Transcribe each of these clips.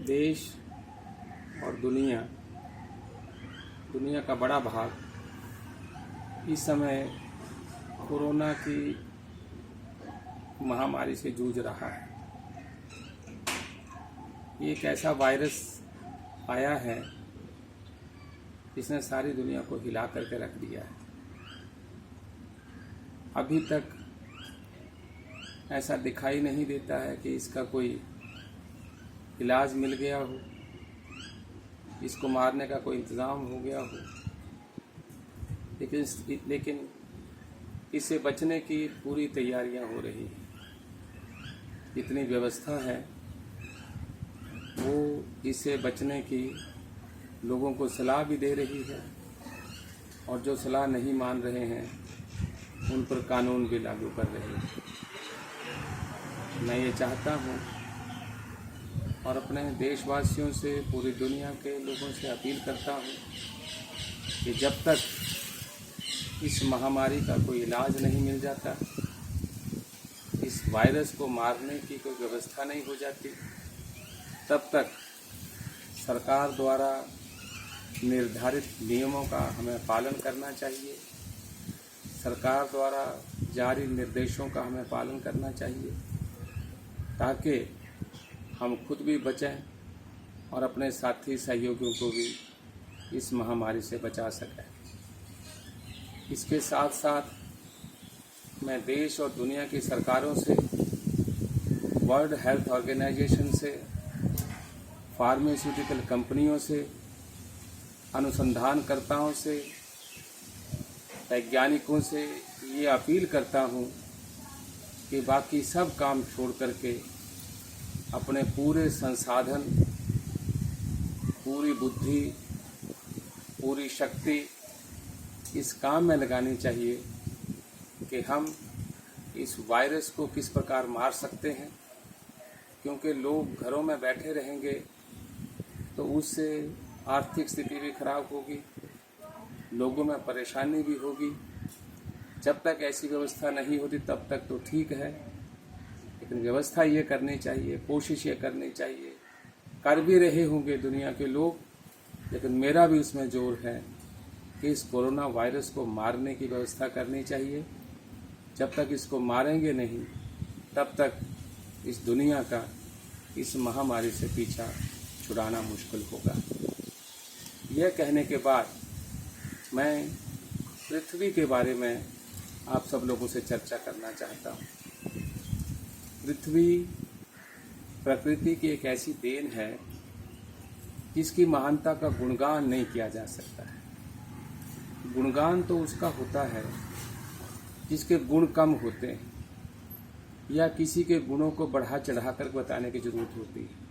देश और दुनिया का बड़ा भाग इस समय कोरोना की महामारी से जूझ रहा है। ये एक ऐसा वायरस आया है जिसने सारी दुनिया को हिला करके रख दिया है। अभी तक ऐसा दिखाई नहीं देता है कि इसका कोई इलाज मिल गया हो, इसको मारने का कोई इंतज़ाम हो गया हो, लेकिन इससे बचने की पूरी तैयारियां हो रही हैं। जितनी व्यवस्था है वो इससे बचने की लोगों को सलाह भी दे रही है, और जो सलाह नहीं मान रहे हैं उन पर कानून भी लागू कर रहे हैं। मैं ये चाहता हूँ और अपने देशवासियों से, पूरी दुनिया के लोगों से अपील करता हूँ कि जब तक इस महामारी का कोई इलाज नहीं मिल जाता, इस वायरस को मारने की कोई व्यवस्था नहीं हो जाती, तब तक सरकार द्वारा निर्धारित नियमों का हमें पालन करना चाहिए। सरकार द्वारा जारी निर्देशों का हमें पालन करना चाहिए, ताकि हम खुद भी बचें और अपने साथी सहयोगियों को भी इस महामारी से बचा सकें। इसके साथ साथ मैं देश और दुनिया की सरकारों से, वर्ल्ड हेल्थ ऑर्गेनाइजेशन से, फार्मास्यूटिकल कंपनियों से, अनुसंधानकर्ताओं से, वैज्ञानिकों से ये अपील करता हूँ कि बाकी सब काम छोड़ करके अपने पूरे संसाधन, पूरी बुद्धि, पूरी शक्ति इस काम में लगानी चाहिए कि हम इस वायरस को किस प्रकार मार सकते हैं। क्योंकि लोग घरों में बैठे रहेंगे तो उससे आर्थिक स्थिति भी खराब होगी, लोगों में परेशानी भी होगी। जब तक ऐसी व्यवस्था नहीं होती तब तक तो ठीक है, लेकिन व्यवस्था ये करनी चाहिए, कोशिश ये करनी चाहिए। कर भी रहे होंगे दुनिया के लोग, लेकिन मेरा भी उसमें जोर है कि इस कोरोना वायरस को मारने की व्यवस्था करनी चाहिए। जब तक इसको मारेंगे नहीं, तब तक इस दुनिया का इस महामारी से पीछा छुड़ाना मुश्किल होगा। यह कहने के बाद मैं पृथ्वी के बारे में आप सब लोगों से चर्चा करना चाहता हूँ। पृथ्वी प्रकृति की एक ऐसी देन है जिसकी महानता का गुणगान नहीं किया जा सकता है। गुणगान तो उसका होता है जिसके गुण कम होते हैं, या किसी के गुणों को बढ़ा चढ़ा कर बताने की जरूरत होती है।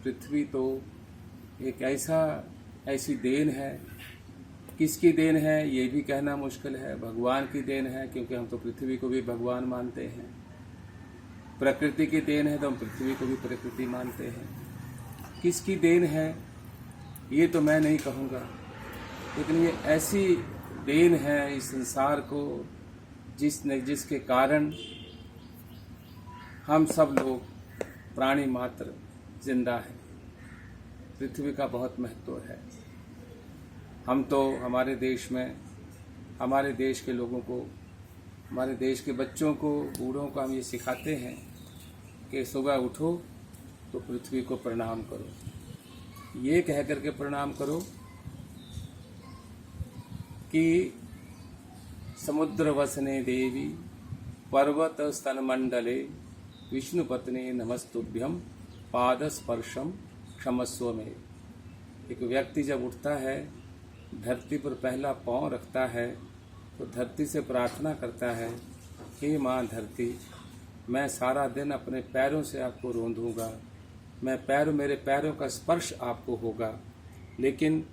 पृथ्वी तो एक ऐसी देन है। किसकी देन है ये भी कहना मुश्किल है। भगवान की देन है, क्योंकि हम तो पृथ्वी को भी भगवान मानते हैं। प्रकृति की देन है तो हम पृथ्वी को भी प्रकृति मानते हैं। किसकी देन है ये तो मैं नहीं कहूँगा, लेकिन ये ऐसी देन है इस संसार को जिसके कारण हम सब लोग प्राणी मात्र जिंदा हैं। पृथ्वी का बहुत महत्व है। हम तो हमारे देश में, हमारे देश के लोगों को, हमारे देश के बच्चों को, बूढ़ों को हम ये सिखाते हैं कि सुबह उठो तो पृथ्वी को प्रणाम करो। ये कह करके प्रणाम करो कि समुद्र वसने देवी पर्वत स्तन मंडले विष्णुपत्नी नमस्तुभ्यम पाद स्पर्शम क्षमस्व में। एक व्यक्ति जब उठता है, धरती पर पहला पांव रखता है, तो धरती से प्रार्थना करता है, हे माँ धरती, मैं सारा दिन अपने पैरों से आपको रोंदूंगा, मेरे पैरों का स्पर्श आपको होगा, लेकिन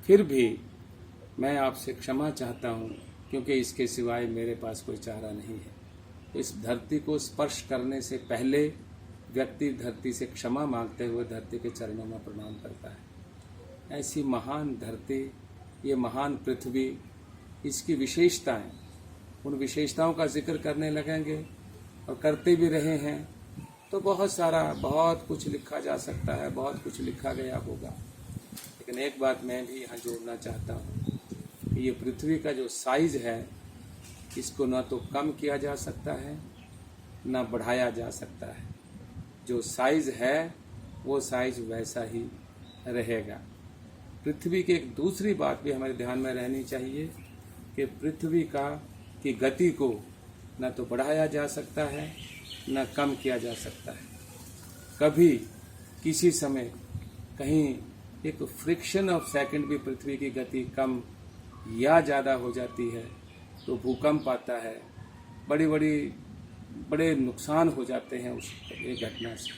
फिर भी मैं आपसे क्षमा चाहता हूँ, क्योंकि इसके सिवाय मेरे पास कोई चारा नहीं है। इस धरती को स्पर्श करने से पहले व्यक्ति धरती से क्षमा मांगते हुए धरती के चरणों में प्रणाम करता है। ऐसी महान धरती, ये महान पृथ्वी, इसकी विशेषताएं, उन विशेषताओं का जिक्र करने लगेंगे और करते भी रहे हैं, तो बहुत कुछ लिखा जा सकता है, बहुत कुछ लिखा गया होगा। लेकिन एक बात मैं भी यहाँ जोड़ना चाहता हूँ कि ये पृथ्वी का जो साइज है, इसको न तो कम किया जा सकता है न बढ़ाया जा सकता है। जो साइज है वो साइज वैसा ही रहेगा। पृथ्वी की एक दूसरी बात भी हमारे ध्यान में रहनी चाहिए कि पृथ्वी की गति को न तो बढ़ाया जा सकता है न कम किया जा सकता है। कभी किसी समय कहीं एक फ्रिक्शन ऑफ सेकंड भी पृथ्वी की गति कम या ज़्यादा हो जाती है तो भूकंप आता है, बड़े नुकसान हो जाते हैं उस एक घटना से।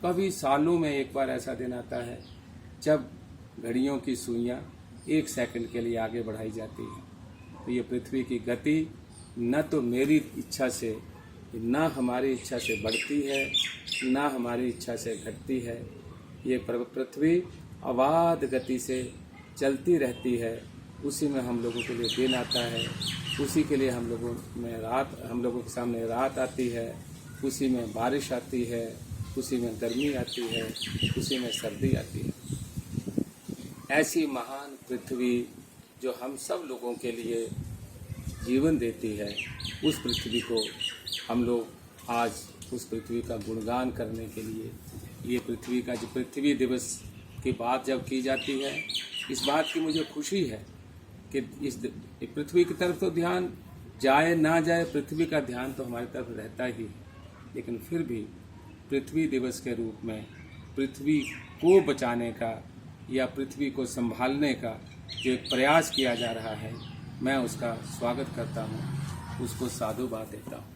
कभी सालों में एक बार ऐसा दिन आता है जब घड़ियों की सुइयां 1 सेकंड के लिए आगे बढ़ाई जाती हैं। तो ये पृथ्वी की गति न तो मेरी इच्छा से न हमारी इच्छा से बढ़ती है न हमारी इच्छा से घटती है। ये पृथ्वी अबाध गति से चलती रहती है। उसी में हम लोगों के लिए दिन आता है, उसी के लिए हम लोगों के सामने रात आती है, उसी में बारिश आती है, उसी में गर्मी आती है, उसी में सर्दी आती है। ऐसी महान पृथ्वी जो हम सब लोगों के लिए जीवन देती है, उस पृथ्वी को हम लोग आज उस पृथ्वी का गुणगान करने के लिए ये पृथ्वी का जो पृथ्वी दिवस की बात जब की जाती है, इस बात की मुझे खुशी है कि इस पृथ्वी की तरफ तो ध्यान जाए ना जाए, पृथ्वी का ध्यान तो हमारी तरफ रहता ही है। लेकिन फिर भी पृथ्वी दिवस के रूप में पृथ्वी को बचाने का या पृथ्वी को संभालने का जो एक प्रयास किया जा रहा है, मैं उसका स्वागत करता हूँ, उसको साधुवाद देता हूँ।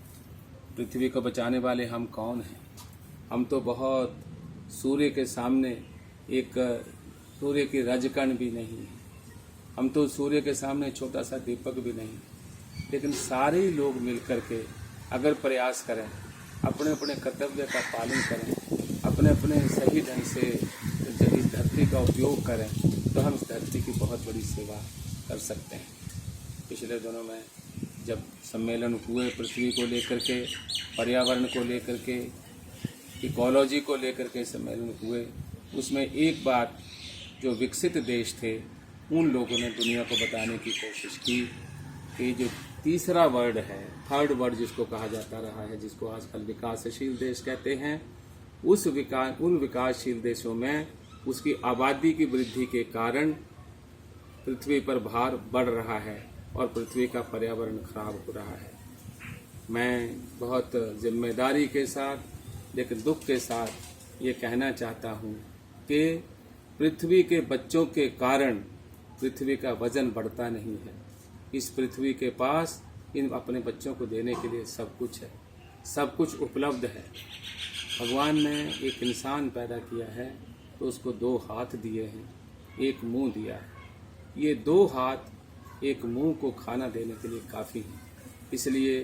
पृथ्वी को बचाने वाले हम कौन हैं? हम तो बहुत सूर्य के सामने एक सूर्य की रजकण भी नहीं है, हम तो सूर्य के सामने छोटा सा दीपक भी नहीं। लेकिन सारे लोग मिलकर के अगर प्रयास करें, अपने अपने कर्तव्य का पालन करें, अपने अपने सही ढंग से इस धरती का उपयोग करें, तो हम इस धरती की बहुत बड़ी सेवा कर सकते हैं। पिछले दिनों में जब सम्मेलन हुए पृथ्वी को लेकर के, पर्यावरण को लेकर के, इकोलॉजी को लेकर के सम्मेलन हुए, उसमें एक बात जो विकसित देश थे उन लोगों ने दुनिया को बताने की कोशिश की कि जो तीसरा वर्ड है, थर्ड वर्ड जिसको कहा जाता रहा है, जिसको आजकल विकासशील देश कहते हैं, उन विकासशील देशों में उसकी आबादी की वृद्धि के कारण पृथ्वी पर भार बढ़ रहा है और पृथ्वी का पर्यावरण खराब हो रहा है। मैं बहुत जिम्मेदारी के साथ लेकिन दुख के साथ ये कहना चाहता हूँ कि पृथ्वी के बच्चों के कारण पृथ्वी का वजन बढ़ता नहीं है। इस पृथ्वी के पास इन अपने बच्चों को देने के लिए सब कुछ है, सब कुछ उपलब्ध है। भगवान ने एक इंसान पैदा किया है तो उसको 2 हाथ दिए हैं, 1 मुंह दिया है। ये 2 हाथ 1 मुंह को खाना देने के लिए काफ़ी है। इसलिए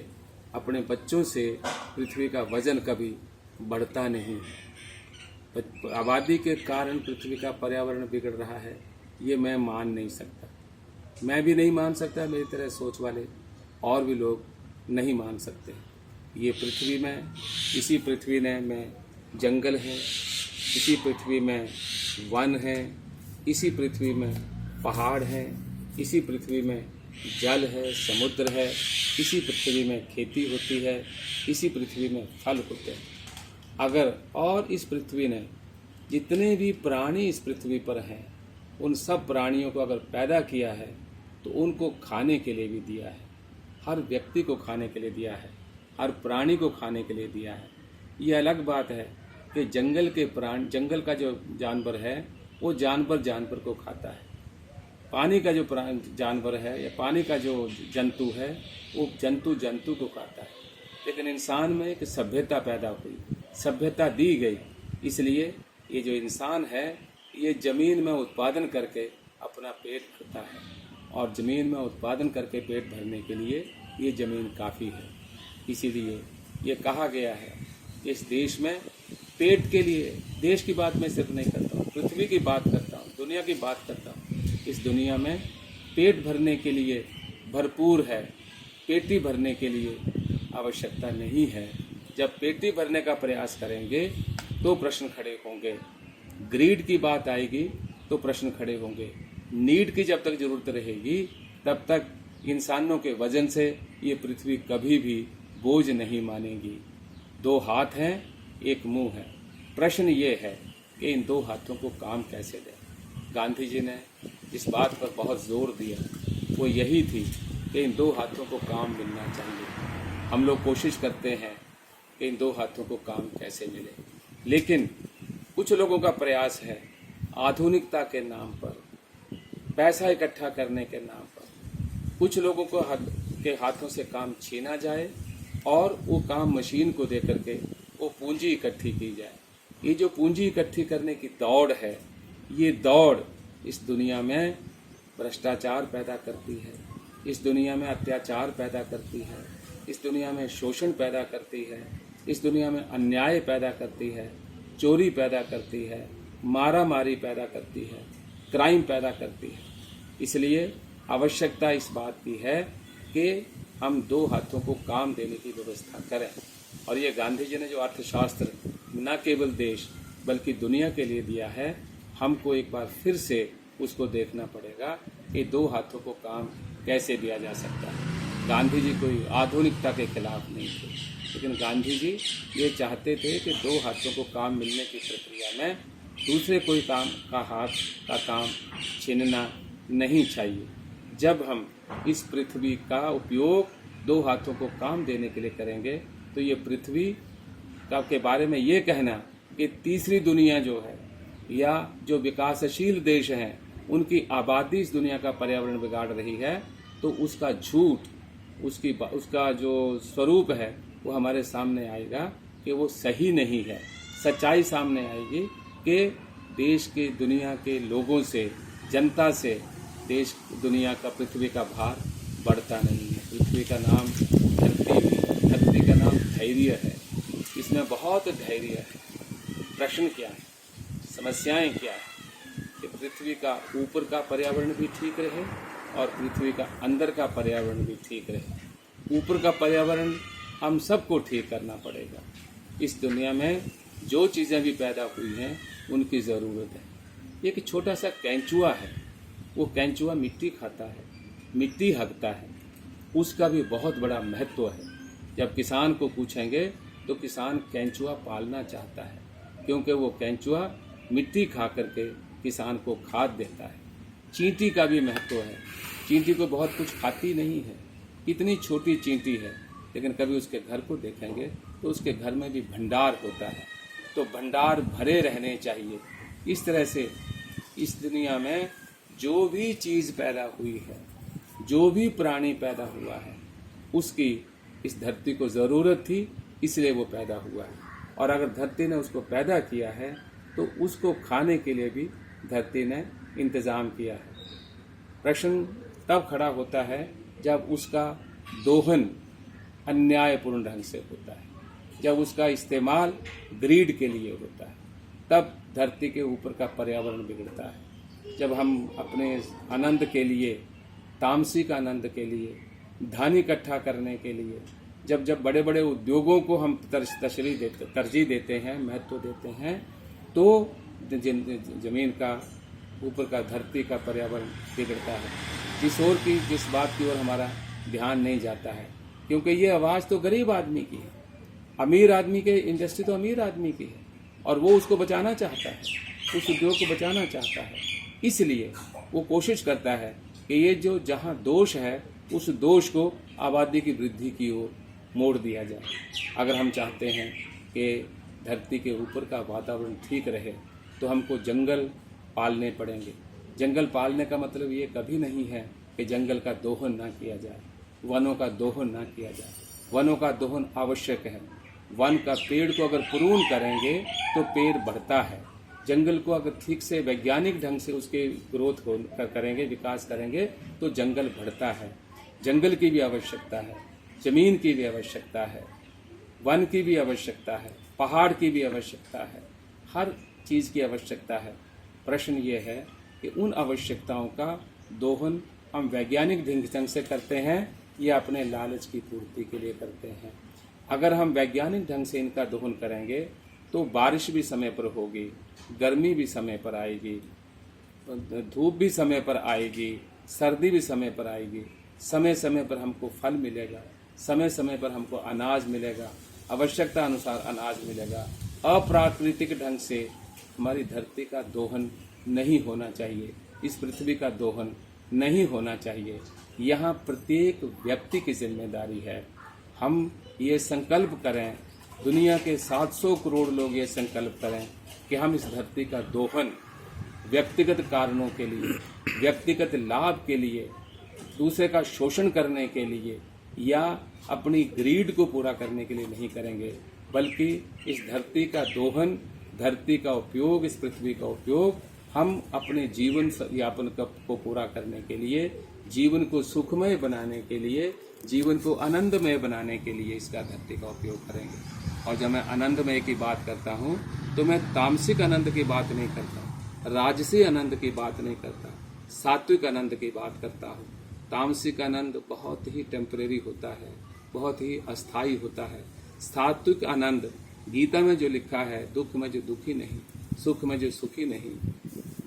अपने बच्चों से पृथ्वी का वजन कभी बढ़ता नहीं है। आबादी के कारण पृथ्वी का पर्यावरण बिगड़ रहा है, ये मैं मान नहीं सकता। मैं भी नहीं मान सकता, मेरी तरह सोच वाले और भी लोग नहीं मान सकते। ये पृथ्वी में, इसी पृथ्वी में जंगल है, इसी पृथ्वी में वन है, इसी पृथ्वी में पहाड़ हैं, इसी पृथ्वी में जल है, समुद्र है, इसी पृथ्वी में खेती होती है, इसी पृथ्वी में फल होते हैं। अगर और इस पृथ्वी ने जितने भी प्राणी इस पृथ्वी पर हैं, उन सब प्राणियों को अगर पैदा किया है तो उनको खाने के लिए भी दिया है। हर व्यक्ति को खाने के लिए दिया है, हर प्राणी को खाने के लिए दिया है। ये अलग बात है कि जंगल का जो जानवर है वो जानवर को खाता है, पानी का जो जानवर है या पानी का जो जंतु है वो जंतु को खाता है। लेकिन इंसान में एक सभ्यता पैदा हुई, सभ्यता दी गई, इसलिए ये जो इंसान है ये ज़मीन में उत्पादन करके अपना पेट भरता है, और ज़मीन में उत्पादन करके पेट भरने के लिए ये ज़मीन काफ़ी है। इसीलिए ये कहा गया है इस देश में पेट के लिए, देश की बात मैं सिर्फ नहीं करता हूँ, पृथ्वी की बात करता हूँ, दुनिया की बात करता हूँ। इस दुनिया में पेट भरने के लिए भरपूर है, पेटी भरने के लिए आवश्यकता नहीं है। जब पेटी भरने का प्रयास करेंगे तो प्रश्न खड़े होंगे। ग्रीड की बात आएगी तो प्रश्न खड़े होंगे। नीड की जब तक जरूरत रहेगी तब तक इंसानों के वजन से ये पृथ्वी कभी भी बोझ नहीं मानेगी। 2 हाथ हैं, एक मुंह है। प्रश्न ये है कि इन 2 हाथों को काम कैसे दें। गांधी जी ने जिस बात पर बहुत जोर दिया वो यही थी कि इन 2 हाथों को काम मिलना चाहिए। हम लोग कोशिश करते हैं कि इन 2 हाथों को काम कैसे मिले, लेकिन कुछ लोगों का प्रयास है आधुनिकता के नाम पर, पैसा इकट्ठा करने के नाम पर, कुछ लोगों को के हाथों से काम छीना जाए और वो काम मशीन को दे करके वो पूंजी इकट्ठी की जाए। ये जो पूंजी इकट्ठी करने की दौड़ है, ये दौड़ इस दुनिया में भ्रष्टाचार पैदा करती है, इस दुनिया में अत्याचार पैदा करती है, इस दुनिया में शोषण पैदा करती है, इस दुनिया में अन्याय पैदा करती है, चोरी पैदा करती है, मारामारी पैदा करती है, क्राइम पैदा करती है। इसलिए आवश्यकता इस बात की है कि हम 2 हाथों को काम देने की व्यवस्था करें। और ये गांधी जी ने जो अर्थशास्त्र न केवल देश बल्कि दुनिया के लिए दिया है, हमको एक बार फिर से उसको देखना पड़ेगा कि 2 हाथों को काम कैसे दिया जा सकता है। गांधी जी कोई आधुनिकता के खिलाफ नहीं थे, लेकिन गांधी जी ये चाहते थे कि 2 हाथों को काम मिलने की प्रक्रिया में दूसरे कोई काम का हाथ का काम छीनना नहीं चाहिए। जब हम इस पृथ्वी का उपयोग 2 हाथों को काम देने के लिए करेंगे तो ये पृथ्वी का के बारे में ये कहना कि तीसरी दुनिया जो है या जो विकासशील देश हैं उनकी आबादी इस दुनिया का पर्यावरण बिगाड़ रही है, तो उसका झूठ, उसका जो स्वरूप है वो हमारे सामने आएगा कि वो सही नहीं है। सच्चाई सामने आएगी कि देश के दुनिया के लोगों से, जनता से देश दुनिया का पृथ्वी का भार बढ़ता नहीं है। पृथ्वी का नाम धरती का नाम धैर्य है, इसमें बहुत धैर्य है। प्रश्न क्या है, समस्याएं क्या है कि पृथ्वी का ऊपर का पर्यावरण भी ठीक रहे और पृथ्वी का अंदर का पर्यावरण भी ठीक रहे। ऊपर का पर्यावरण हम सबको ठीक करना पड़ेगा। इस दुनिया में जो चीज़ें भी पैदा हुई हैं उनकी ज़रूरत है। एक छोटा सा कैंचुआ है, वो कैंचुआ मिट्टी खाता है, मिट्टी हगता है, उसका भी बहुत बड़ा महत्व है। जब किसान को पूछेंगे तो किसान कैंचुआ पालना चाहता है, क्योंकि वो कैंचुआ मिट्टी खा करके किसान को खाद देता है। चींटी का भी महत्व है। चींटी को बहुत कुछ खाती नहीं है, इतनी छोटी चींटी है, लेकिन कभी उसके घर को देखेंगे तो उसके घर में भी भंडार होता है। तो भंडार भरे रहने चाहिए। इस तरह से इस दुनिया में जो भी चीज़ पैदा हुई है, जो भी प्राणी पैदा हुआ है, उसकी इस धरती को ज़रूरत थी, इसलिए वो पैदा हुआ है। और अगर धरती ने उसको पैदा किया है तो उसको खाने के लिए भी धरती ने इंतज़ाम किया है। प्रश्न तब खड़ा होता है जब उसका दोहन अन्यायपूर्ण ढंग से होता है, जब उसका इस्तेमाल ग्रीड के लिए होता है, तब धरती के ऊपर का पर्यावरण बिगड़ता है। जब हम अपने आनंद के लिए, तामसिक आनंद के लिए, धन इकट्ठा करने के लिए, जब बड़े बड़े उद्योगों को हम तरजीह देते हैं, महत्व देते हैं, तो जमीन का, ऊपर का, धरती का पर्यावरण बिगड़ता है। जिस बात की ओर हमारा ध्यान नहीं जाता है, क्योंकि ये आवाज़ तो गरीब आदमी की है, अमीर आदमी के इंडस्ट्री तो अमीर आदमी की है, और वो उसको बचाना चाहता है, उस उद्योग को बचाना चाहता है। इसलिए वो कोशिश करता है कि ये जो जहाँ दोष है उस दोष को आबादी की वृद्धि की ओर मोड़ दिया जाए। अगर हम चाहते हैं कि धरती के ऊपर का वातावरण ठीक रहे तो हमको जंगल पालने पड़ेंगे। जंगल पालने का मतलब ये कभी नहीं है कि जंगल का दोहन ना किया जाए, वनों का दोहन ना किया जाए। वनों का दोहन आवश्यक है। वन का पेड़ को अगर प्रून करेंगे तो पेड़ बढ़ता है। जंगल को अगर ठीक से वैज्ञानिक ढंग से उसके ग्रोथ करेंगे, विकास करेंगे, तो जंगल बढ़ता है। जंगल की भी आवश्यकता है, जमीन की भी आवश्यकता है, वन की भी आवश्यकता है, पहाड़ की भी आवश्यकता है, हर चीज़ की आवश्यकता है। प्रश्न ये है कि उन आवश्यकताओं का दोहन हम वैज्ञानिक ढंग से करते हैं या अपने लालच की पूर्ति के लिए करते हैं। अगर हम वैज्ञानिक ढंग से इनका दोहन करेंगे तो बारिश भी समय पर होगी, गर्मी भी समय पर आएगी, धूप भी समय पर आएगी, सर्दी भी समय पर आएगी, समय समय पर हमको फल मिलेगा, समय समय पर हमको अनाज मिलेगा, आवश्यकता अनुसार अनाज मिलेगा। अप्राकृतिक ढंग से हमारी धरती का दोहन नहीं होना चाहिए, इस पृथ्वी का दोहन नहीं होना चाहिए। यहाँ प्रत्येक व्यक्ति की जिम्मेदारी है। हम ये संकल्प करें, दुनिया के 700 करोड़ लोग ये संकल्प करें कि हम इस धरती का दोहन व्यक्तिगत कारणों के लिए, व्यक्तिगत लाभ के लिए, दूसरे का शोषण करने के लिए या अपनी ग्रीड को पूरा करने के लिए नहीं करेंगे, बल्कि इस धरती का दोहन, धरती का उपयोग, इस पृथ्वी का उपयोग हम अपने जीवन यापन को पूरा करने के लिए, जीवन को सुखमय बनाने के लिए, जीवन को आनंदमय बनाने के लिए इसका धरती का उपयोग करेंगे। और जब मैं आनंदमय की बात करता हूँ तो मैं तामसिक आनंद की बात नहीं करता, राजसी आनंद की बात नहीं करता, सात्विक आनंद की बात करता हूँ। तामसिक आनंद बहुत ही टेम्परेरी होता है, बहुत ही अस्थायी होता है। सात्विक आनंद गीता में जो लिखा है, दुख में जो दुखी नहीं, सुख में जो सुखी नहीं,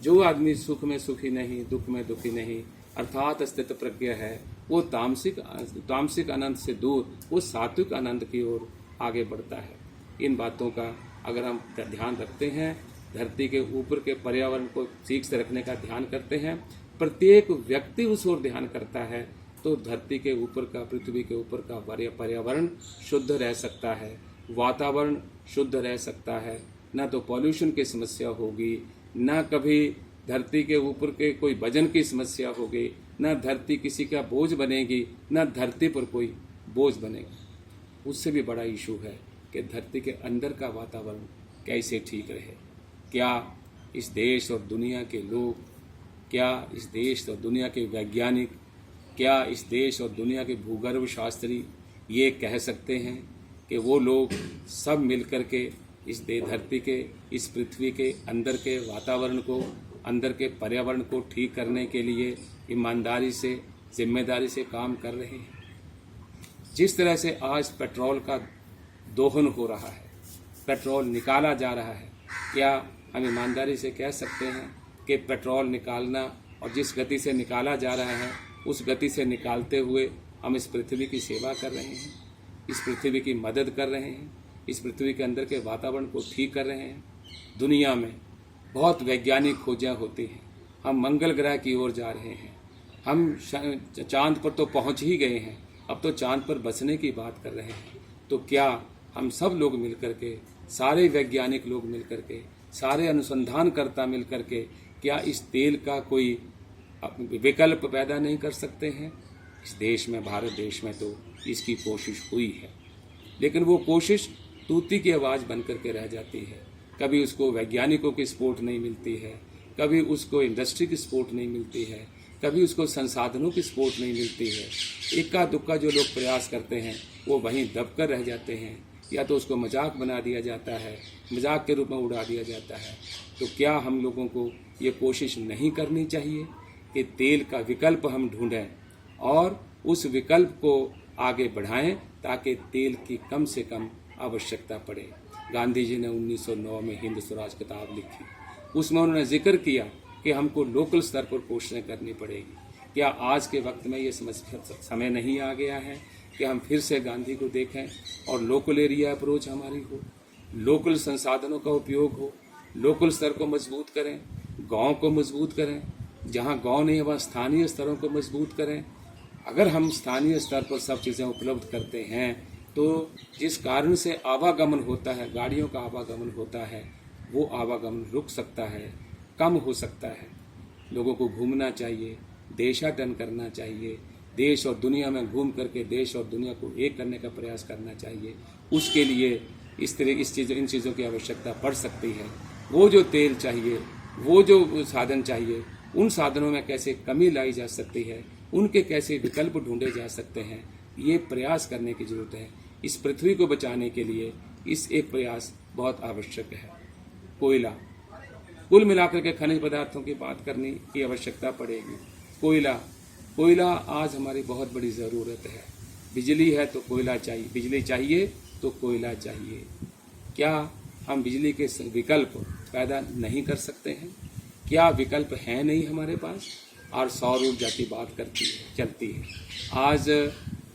जो आदमी सुख में सुखी नहीं, दुख में दुखी नहीं, अर्थात स्थित प्रज्ञ है, वो तामसिक आनंद से दूर वो सात्विक आनंद की ओर आगे बढ़ता है। इन बातों का अगर हम ध्यान रखते हैं, धरती के ऊपर के पर्यावरण को ठीक से रखने का ध्यान करते हैं, प्रत्येक व्यक्ति उस ओर ध्यान करता है, तो धरती के ऊपर का, पृथ्वी के ऊपर का पर्यावरण शुद्ध रह सकता है, वातावरण शुद्ध रह सकता है, ना तो पॉल्यूशन की समस्या होगी, ना कभी धरती के ऊपर के कोई वजन की समस्या होगी, ना धरती किसी का बोझ बनेगी, ना धरती पर कोई बोझ बनेगा। उससे भी बड़ा इशू है कि धरती के अंदर का वातावरण कैसे ठीक रहे। क्या इस देश और दुनिया के लोग, क्या इस देश और दुनिया के वैज्ञानिक, क्या इस देश और दुनिया के भूगर्भ शास्त्री ये कह सकते हैं कि वो लोग सब मिलकर के इस धरती के, इस पृथ्वी के अंदर के वातावरण को, अंदर के पर्यावरण को ठीक करने के लिए ईमानदारी से, जिम्मेदारी से काम कर रहे हैं? जिस तरह से आज पेट्रोल का दोहन हो रहा है, पेट्रोल निकाला जा रहा है, क्या हम ईमानदारी से कह सकते हैं कि पेट्रोल निकालना और जिस गति से निकाला जा रहा है उस गति से निकालते हुए हम इस पृथ्वी की सेवा कर रहे हैं, इस पृथ्वी की मदद कर रहे हैं, इस पृथ्वी के अंदर के वातावरण को ठीक कर रहे हैं? दुनिया में बहुत वैज्ञानिक खोजें होती हैं, हम मंगल ग्रह की ओर जा रहे हैं, हम चांद पर तो पहुंच ही गए हैं, अब तो चांद पर बसने की बात कर रहे हैं। तो क्या हम सब लोग मिलकर के, सारे वैज्ञानिक लोग मिलकर के, सारे अनुसंधानकर्ता मिलकर के, क्या इस तेल का कोई विकल्प पैदा नहीं कर सकते हैं? इस देश में, भारत देश में तो इसकी कोशिश हुई है, लेकिन वो कोशिश तूती की आवाज़ बन करके रह जाती है। कभी उसको वैज्ञानिकों की सपोर्ट नहीं मिलती है, कभी उसको इंडस्ट्री की सपोर्ट नहीं मिलती है, कभी उसको संसाधनों की सपोर्ट नहीं मिलती है। इक्का दुक्का जो लोग प्रयास करते हैं वो वहीं दबकर रह जाते हैं, या तो उसको मजाक बना दिया जाता है, मजाक के रूप में उड़ा दिया जाता है। तो क्या हम लोगों को ये कोशिश नहीं करनी चाहिए कि तेल का विकल्प हम ढूंढें और उस विकल्प को आगे बढ़ाएं ताकि तेल की कम से कम आवश्यकता पड़े? गांधी जी ने 1909 में हिंद स्वराज किताब लिखी, उसमें उन्होंने जिक्र किया कि हमको लोकल स्तर पर कोशिशें करनी पड़ेगी। क्या आज के वक्त में ये समय नहीं आ गया है कि हम फिर से गांधी को देखें और लोकल एरिया अप्रोच हमारी हो, लोकल संसाधनों का उपयोग हो, लोकल स्तर को मजबूत करें, गांव को मजबूत करें, जहां गांव नहीं है वहाँ स्थानीय स्तरों को मजबूत करें। अगर हम स्थानीय स्तर पर सब चीज़ें उपलब्ध करते हैं तो जिस कारण से आवागमन होता है, गाड़ियों का आवागमन होता है, वो आवागमन रुक सकता है, कम हो सकता है। लोगों को घूमना चाहिए, देशाटन करना चाहिए, देश और दुनिया में घूम करके देश और दुनिया को एक करने का प्रयास करना चाहिए। उसके लिए इन चीज़ों की आवश्यकता पड़ सकती है। वो जो तेल चाहिए, वो जो साधन चाहिए, उन साधनों में कैसे कमी लाई जा सकती है, उनके कैसे विकल्प ढूंढे जा सकते हैं, ये प्रयास करने की जरूरत है। इस पृथ्वी को बचाने के लिए इस एक प्रयास बहुत आवश्यक है। कोयला, कुल मिलाकर के खनिज पदार्थों की बात करने की आवश्यकता पड़ेगी। कोयला आज हमारी बहुत बड़ी ज़रूरत है। बिजली है तो कोयला चाहिए, बिजली चाहिए तो कोयला चाहिए। क्या हम बिजली के विकल्प पैदा नहीं कर सकते हैं? क्या विकल्प है नहीं हमारे पास? और सौर ऊर्जा की बात चलती है। आज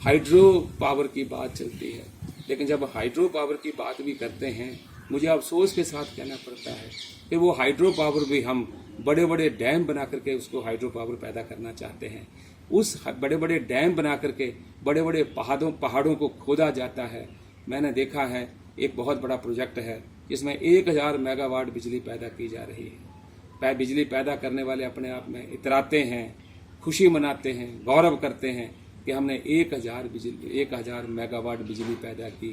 हाइड्रो पावर की बात चलती है, लेकिन जब हाइड्रो पावर की बात भी करते हैं, मुझे अफसोस के साथ कहना पड़ता है कि वो हाइड्रो पावर भी हम बड़े बड़े डैम बना करके उसको हाइड्रो पावर पैदा करना चाहते हैं। उस बड़े बड़े डैम बना करके बड़े बड़े पहाड़ों को खोदा जाता है। मैंने देखा है एक बहुत बड़ा प्रोजेक्ट है जिसमें 1000 मेगावाट बिजली पैदा की जा रही है। बिजली पैदा करने वाले अपने आप में इतराते हैं, खुशी मनाते हैं, गौरव करते हैं कि हमने 1000 मेगावाट बिजली पैदा की।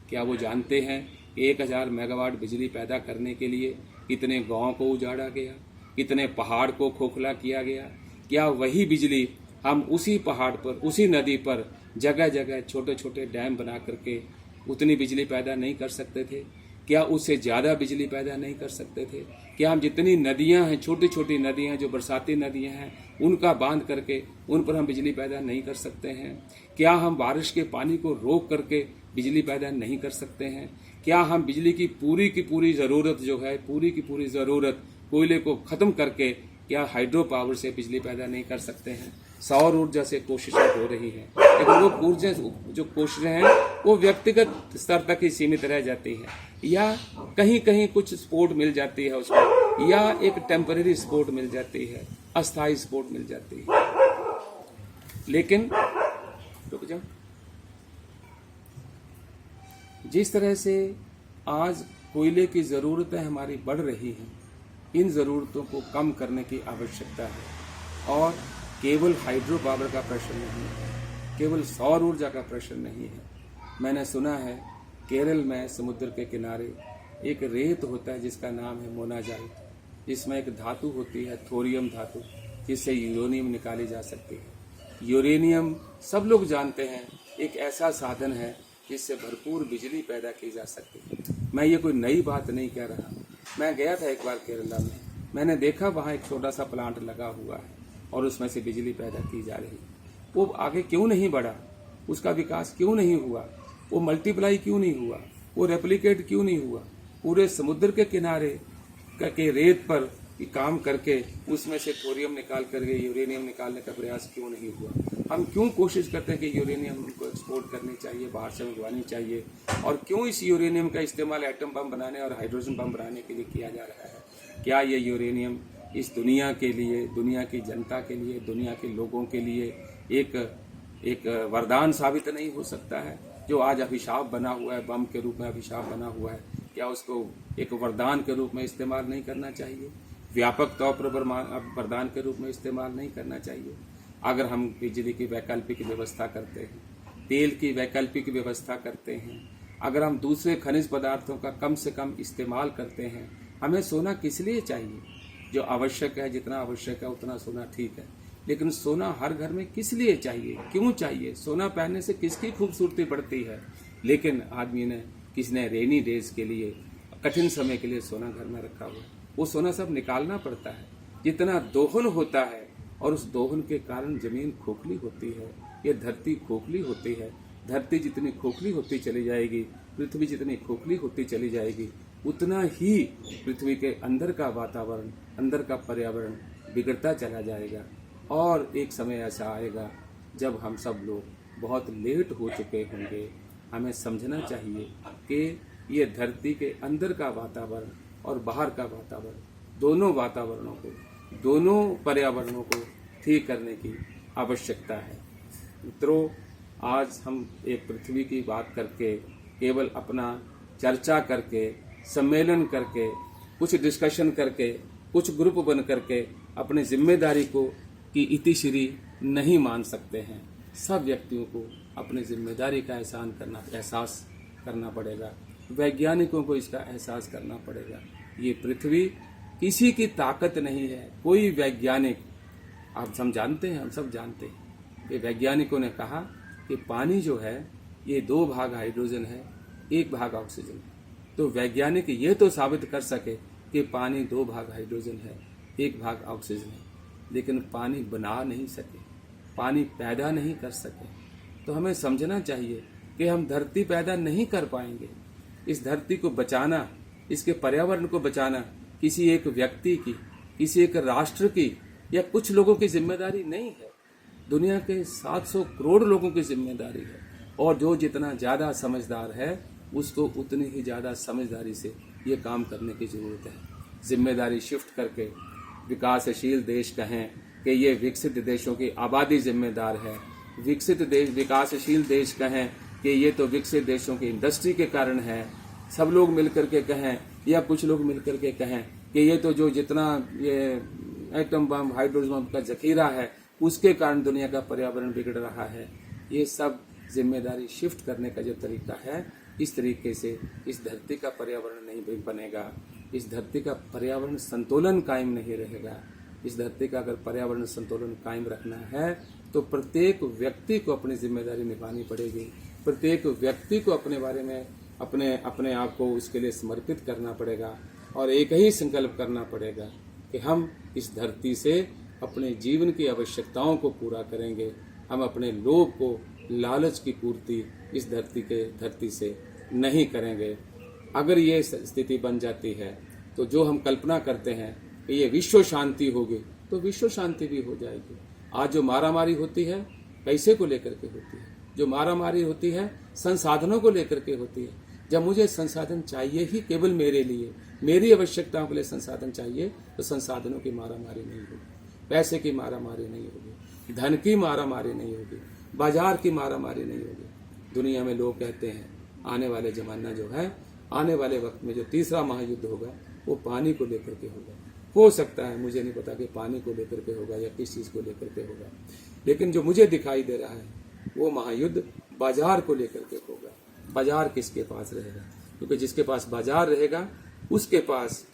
क्या वो जानते हैं 1000 मेगावाट बिजली पैदा करने के लिए कितने गांव को उजाड़ा गया, कितने पहाड़ को खोखला किया गया? क्या वही बिजली हम उसी पहाड़ पर, उसी नदी पर जगह जगह छोटे छोटे डैम बना करके उतनी बिजली पैदा नहीं कर सकते थे? क्या उससे ज़्यादा बिजली पैदा नहीं कर सकते थे? क्या हम जितनी नदियां हैं, छोटी छोटी नदियां जो बरसाती नदियां हैं, उनका बांध करके उन पर हम बिजली पैदा नहीं कर सकते हैं? क्या हम बारिश के पानी को रोक करके बिजली पैदा नहीं कर सकते हैं? क्या हम बिजली की पूरी ज़रूरत जो है, पूरी की पूरी ज़रूरत कोयले को ख़त्म करके क्या हाइड्रो पावर से बिजली पैदा नहीं कर सकते हैं? सौर ऊर्जा से कोशिशें हो रही हैं, लेकिन वो ऊर्जा जो कोशिशें हैं वो व्यक्तिगत स्तर तक ही सीमित रह जाती है, या कहीं कहीं कुछ सपोर्ट मिल जाती है उसको, या एक टेम्पररी सपोर्ट मिल जाती है, अस्थायी सपोर्ट मिल जाती है। लेकिन रुक जाओ, जिस तरह से आज कोयले की ज़रूरतें हमारी बढ़ रही हैं, इन ज़रूरतों को कम करने की आवश्यकता है। और केवल हाइड्रो पावर का प्रश्न नहीं है, केवल सौर ऊर्जा का प्रश्न नहीं है। मैंने सुना है केरल में समुद्र के किनारे एक रेत होता है जिसका नाम है मोनाजाइट, जिसमें एक धातु होती है थोरियम धातु, जिससे यूरेनियम निकाली जा सकती है। यूरेनियम सब लोग जानते हैं एक ऐसा साधन है जिससे भरपूर बिजली पैदा की जा सकती है। मैं ये कोई नई बात नहीं कह रहा। मैं गया था एक बार केरला में, मैंने देखा वहाँ एक छोटा सा प्लांट लगा हुआ है और उसमें से बिजली पैदा की जा रही है। वो आगे क्यों नहीं बढ़ा? उसका विकास क्यों नहीं हुआ? वो मल्टीप्लाई क्यों नहीं हुआ? वो रेप्लिकेट क्यों नहीं हुआ? पूरे समुद्र के किनारे के रेत पर काम करके उसमें से थोरियम निकाल करके यूरेनियम निकालने का प्रयास क्यों नहीं हुआ? हम क्यों कोशिश करते हैं कि यूरेनियम को एक्सपोर्ट करनी चाहिए, बाहर से मंगवानी चाहिए, और क्यों इस यूरेनियम का इस्तेमाल एटम बम बनाने और हाइड्रोजन बम बनाने के लिए किया जा रहा है? क्या ये यूरेनियम इस दुनिया के लिए, दुनिया की जनता के लिए, दुनिया के लोगों के लिए एक वरदान साबित नहीं हो सकता है? जो आज अभिशाप बना हुआ है, बम के रूप में अभिशाप बना हुआ है, क्या उसको एक वरदान के रूप में इस्तेमाल नहीं करना चाहिए? व्यापक तौर पर वरदान के रूप में इस्तेमाल नहीं करना चाहिए? अगर हम बिजली की वैकल्पिक व्यवस्था करते हैं, तेल की वैकल्पिक व्यवस्था करते हैं, अगर हम दूसरे खनिज पदार्थों का कम से कम इस्तेमाल करते हैं, हमें सोना किस लिए चाहिए? जो आवश्यक है, जितना आवश्यक है उतना सोना ठीक है, लेकिन सोना हर घर में किस लिए चाहिए? क्यों चाहिए? सोना पहनने से किसकी खूबसूरती बढ़ती है? लेकिन आदमी ने, किसने रेनी डेज के लिए, कठिन समय के लिए सोना घर में रखा हुआ है। वो सोना सब निकालना पड़ता है। जितना दोहन होता है, और उस दोहन के कारण जमीन खोखली होती है, ये धरती खोखली होती है। धरती जितनी खोखली होती चली जाएगी, पृथ्वी जितनी खोखली होती चली जाएगी, उतना ही पृथ्वी के अंदर का वातावरण, अंदर का पर्यावरण बिगड़ता चला जाएगा। और एक समय ऐसा आएगा जब हम सब लोग बहुत लेट हो चुके होंगे। हमें समझना चाहिए कि ये धरती के अंदर का वातावरण और बाहर का वातावरण, दोनों वातावरणों को, दोनों पर्यावरणों को ठीक करने की आवश्यकता है। मित्रों, आज हम एक पृथ्वी की बात करके, केवल अपना चर्चा करके, सम्मेलन करके, कुछ डिस्कशन करके, कुछ ग्रुप बन करके अपनी जिम्मेदारी को की इतिश्री नहीं मान सकते हैं। सब व्यक्तियों को अपनी जिम्मेदारी का एहसास करना पड़ेगा। वैज्ञानिकों को इसका एहसास करना पड़ेगा। ये पृथ्वी किसी की ताकत नहीं है। कोई वैज्ञानिक, आप हम जानते हैं, हम सब जानते हैं कि वैज्ञानिकों ने कहा कि पानी जो है ये 2 भाग हाइड्रोजन है, 1 भाग ऑक्सीजन है। तो वैज्ञानिक ये तो साबित कर सके कि पानी 2 भाग हाइड्रोजन है, 1 भाग ऑक्सीजन है, लेकिन पानी बना नहीं सके, पानी पैदा नहीं कर सके। तो हमें समझना चाहिए कि हम धरती पैदा नहीं कर पाएंगे। इस धरती को बचाना, इसके पर्यावरण को बचाना किसी एक व्यक्ति की, किसी एक राष्ट्र की या कुछ लोगों की जिम्मेदारी नहीं है। दुनिया के 700 करोड़ लोगों की जिम्मेदारी है, और जो जितना ज़्यादा समझदार है उसको उतनी ही ज़्यादा समझदारी से ये काम करने की ज़रूरत है। जिम्मेदारी शिफ्ट करके विकासशील देश कहें कि ये विकसित देशों की आबादी जिम्मेदार है, विकसित देश विकासशील देश कहें कि ये तो विकसित देशों की इंडस्ट्री के कारण है, सब लोग मिलकर के कहें या कुछ लोग मिलकर के कहें कि ये तो जो जितना ये एटम बम, हाइड्रोजन बम का जखीरा है उसके कारण दुनिया का पर्यावरण बिगड़ रहा है। ये सब जिम्मेदारी शिफ्ट करने का जो तरीका है, इस तरीके से इस धरती का पर्यावरण नहीं बनेगा, इस धरती का पर्यावरण संतुलन कायम नहीं रहेगा। इस धरती का अगर पर्यावरण संतुलन कायम रखना है तो प्रत्येक व्यक्ति को अपनी जिम्मेदारी निभानी पड़ेगी। प्रत्येक व्यक्ति को अपने बारे में अपने आप को उसके लिए समर्पित करना पड़ेगा और एक ही संकल्प करना पड़ेगा कि हम इस धरती से अपने जीवन की आवश्यकताओं को पूरा करेंगे। हम अपने लोभ को, लालच की पूर्ति इस धरती से नहीं करेंगे। अगर ये स्थिति बन जाती है तो जो हम कल्पना करते हैं कि ये विश्व शांति होगी, तो विश्व शांति भी हो जाएगी। आज जो मारामारी होती है पैसे को लेकर के होती है, जो मारामारी होती है संसाधनों को लेकर के होती है। जब मुझे संसाधन चाहिए ही केवल मेरे लिए, मेरी आवश्यकताओं के लिए संसाधन चाहिए, तो संसाधनों की मारामारी नहीं होगी, पैसे की मारामारी नहीं होगी, धन की मारामारी नहीं होगी, बाजार की मारामारी नहीं होगी। दुनिया में लोग कहते हैं आने वाले जमाना जो है, आने वाले वक्त में जो तीसरा महायुद्ध होगा वो पानी को लेकर के होगा। हो सकता है, मुझे नहीं पता कि पानी को लेकर के होगा या किस चीज़ को लेकर के होगा, लेकिन जो मुझे दिखाई दे रहा है वो महायुद्ध बाजार को लेकर के होगा। बाजार किसके पास रहेगा? क्योंकि जिसके पास बाजार रहेगा उसके पास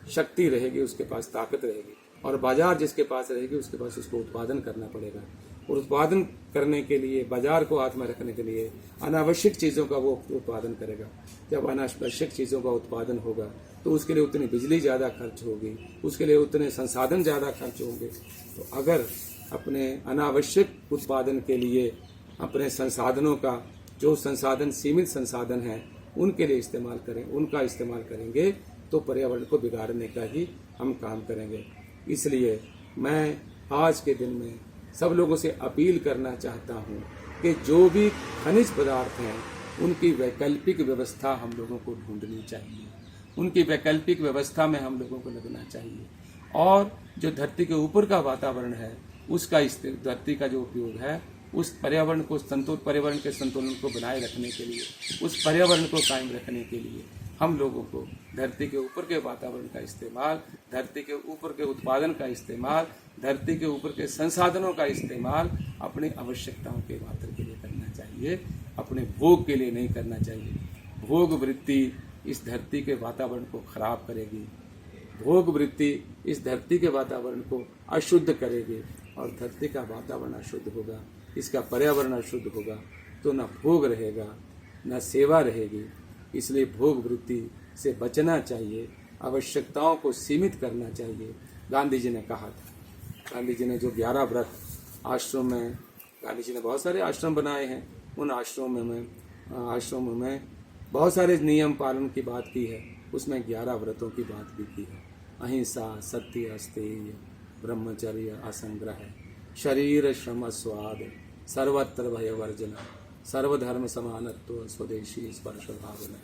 शक्ति रहेगी, उसके पास ताकत रहेगी, और बाजार जिसके पास रहेगी उसके पास उसको उत्पादन करना पड़ेगा। और उत्पादन करने के लिए, बाजार को हाथ में रखने के लिए अनावश्यक चीज़ों का वो उत्पादन करेगा। जब अनावश्यक चीज़ों का उत्पादन होगा तो उसके लिए उतनी बिजली ज़्यादा खर्च होगी, उसके लिए उतने संसाधन ज़्यादा खर्च होंगे। तो अगर अपने अनावश्यक उत्पादन के लिए अपने संसाधनों का, जो संसाधन सीमित संसाधन हैं उनके लिए इस्तेमाल करें, उनका इस्तेमाल करेंगे तो पर्यावरण को बिगाड़ने का ही हम काम करेंगे। इसलिए मैं आज के दिन में सब लोगों से अपील करना चाहता हूँ कि जो भी खनिज पदार्थ हैं उनकी वैकल्पिक व्यवस्था हम लोगों को ढूंढनी चाहिए, उनकी वैकल्पिक व्यवस्था में हम लोगों को लगना चाहिए। और जो धरती के ऊपर का वातावरण है उसका, इस धरती का जो उपयोग है उस पर्यावरण के संतुलन को बनाए रखने के लिए, उस पर्यावरण को कायम रखने के लिए हम लोगों को धरती के ऊपर के वातावरण का इस्तेमाल, धरती के ऊपर के उत्पादन का इस्तेमाल, धरती के ऊपर के संसाधनों का इस्तेमाल अपनी आवश्यकताओं के मात्र के लिए करना चाहिए, अपने भोग के लिए नहीं करना चाहिए। भोग वृत्ति इस धरती के वातावरण को खराब करेगी, भोग वृत्ति इस धरती के वातावरण को अशुद्ध करेगी, और धरती का वातावरण अशुद्ध होगा, इसका पर्यावरण अशुद्ध होगा तो न भोग रहेगा न सेवा रहेगी। इसलिए भोग वृत्ति से बचना चाहिए, आवश्यकताओं को सीमित करना चाहिए। गांधी जी ने कहा था, गांधी जी ने जो 11 व्रत आश्रम में, गांधी जी ने बहुत सारे आश्रम बनाए हैं, उन आश्रमों में बहुत सारे नियम पालन की बात की है, उसमें 11 व्रतों की बात भी की है। अहिंसा, सत्य, अस्तेय, ब्रह्मचर्य, असंग्रह, शरीर श्रम स्वाद, सर्वत्र भय वर्जन, सर्वधर्म समानत्व, स्वदेशी स्पर्श भावना,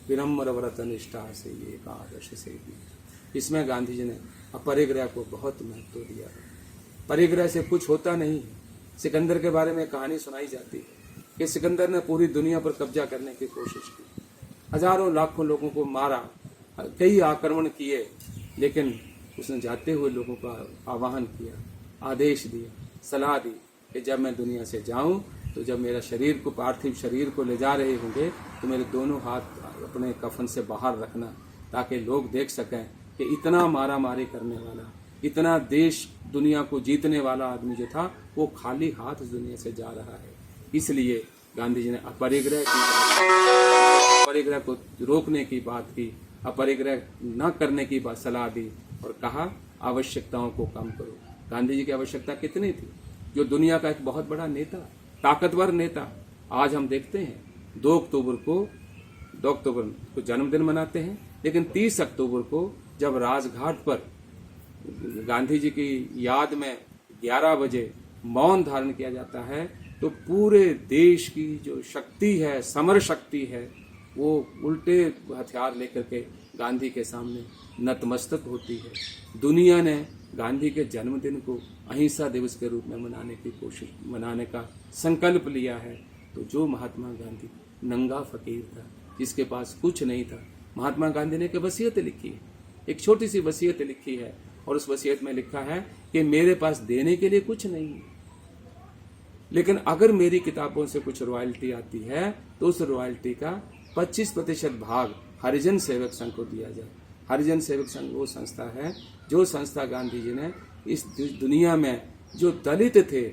विनम्र व्रत निष्ठा से एकादश से भी। इसमें गांधी जी ने अपरिग्रह को बहुत महत्व दिया है। परिग्रह से कुछ होता नहीं है। सिकंदर के बारे में कहानी सुनाई जाती है कि सिकंदर ने पूरी दुनिया पर कब्जा करने की कोशिश की, हजारों लाखों लोगों को मारा, कई आक्रमण किए, लेकिन उसने जाते हुए लोगों का आह्वान किया, आदेश दिया, सलाह दी कि जब मैं दुनिया से जाऊं तो जब मेरा शरीर को, पार्थिव शरीर को ले जा रहे होंगे तो मेरे दोनों हाथ अपने कफन से बाहर रखना, ताकि लोग देख सकें कि इतना मारा मारी करने वाला, इतना देश दुनिया को जीतने वाला आदमी जो था वो खाली हाथ दुनिया से जा रहा है। इसलिए गांधी जी ने अपरिग्रह को रोकने की बात की, अपरिग्रह न करने की बात सलाह दी और कहा आवश्यकताओं को कम करो। गांधी जी की आवश्यकता कितनी थी? जो दुनिया का एक बहुत बड़ा नेता, ताकतवर नेता, आज हम देखते हैं 2 अक्टूबर को जन्मदिन मनाते हैं, लेकिन 30 अक्टूबर को जब राजघाट पर गांधी जी की याद में 11 बजे मौन धारण किया जाता है, तो पूरे देश की जो शक्ति है, समर शक्ति है, वो उल्टे हथियार लेकर के गांधी के सामने नतमस्तक होती है। दुनिया ने गांधी के जन्मदिन को अहिंसा दिवस के रूप में मनाने का संकल्प लिया है। तो जो महात्मा गांधी नंगा फकीर था, जिसके पास कुछ नहीं था, महात्मा गांधी ने एक वसीयत लिखी है, एक छोटी सी वसीयत लिखी है, और उस वसीयत में लिखा है कि मेरे पास देने के लिए कुछ नहीं है, लेकिन अगर मेरी किताबों से कुछ रॉयल्टी आती है तो उस रॉयल्टी का 25% भाग हरिजन सेवक संघ को दिया जाए। हरिजन सेवक संघ वो संस्था है जो संस्था गांधी जी ने इस दुनिया में जो दलित थे,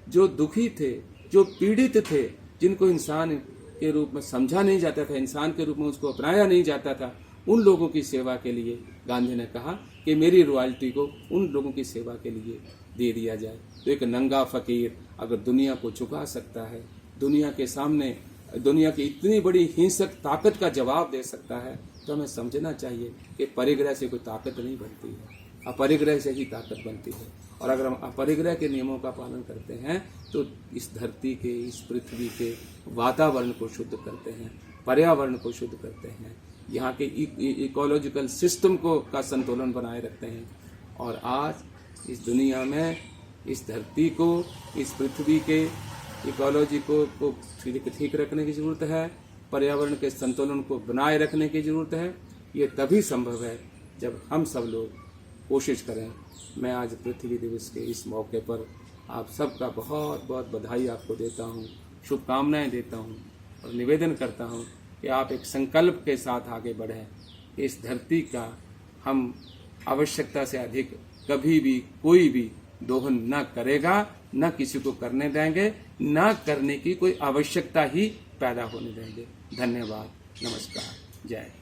जो दुखी थे, जो पीड़ित थे, जिनको इंसान के रूप में समझा नहीं जाता था, इंसान के रूप में उसको अपनाया नहीं जाता था, उन लोगों की सेवा के लिए गांधी ने कहा कि मेरी रॉयल्टी को उन लोगों की सेवा के लिए दे दिया जाए। तो एक नंगा फकीर अगर दुनिया को झुका सकता है, दुनिया के सामने दुनिया की इतनी बड़ी हिंसक ताकत का जवाब दे सकता है, तो हमें समझना चाहिए कि परिग्रह से कोई ताकत नहीं बनती है, अपरिग्रह से ही ताकत बनती है। और अगर हम अपरिग्रह के नियमों का पालन करते हैं तो इस धरती के, इस पृथ्वी के वातावरण को शुद्ध करते हैं, पर्यावरण को शुद्ध करते हैं, यहाँ के इकोलॉजिकल सिस्टम को का संतुलन बनाए रखते हैं। और आज इस दुनिया में इस धरती को, इस पृथ्वी के इकोलॉजी को ठीक रखने की जरूरत है, पर्यावरण के संतुलन को बनाए रखने की जरूरत है। ये तभी संभव है जब हम सब लोग कोशिश करें। मैं आज पृथ्वी दिवस के इस मौके पर आप सबका बहुत बहुत बधाई आपको देता हूँ, शुभकामनाएं देता हूँ और निवेदन करता हूँ कि आप एक संकल्प के साथ आगे बढ़ें। इस धरती का हम आवश्यकता से अधिक कभी भी कोई भी दोहन न करेगा, न किसी को करने देंगे, न करने की कोई आवश्यकता ही पैदा होने देंगे। धन्यवाद, नमस्कार, जय।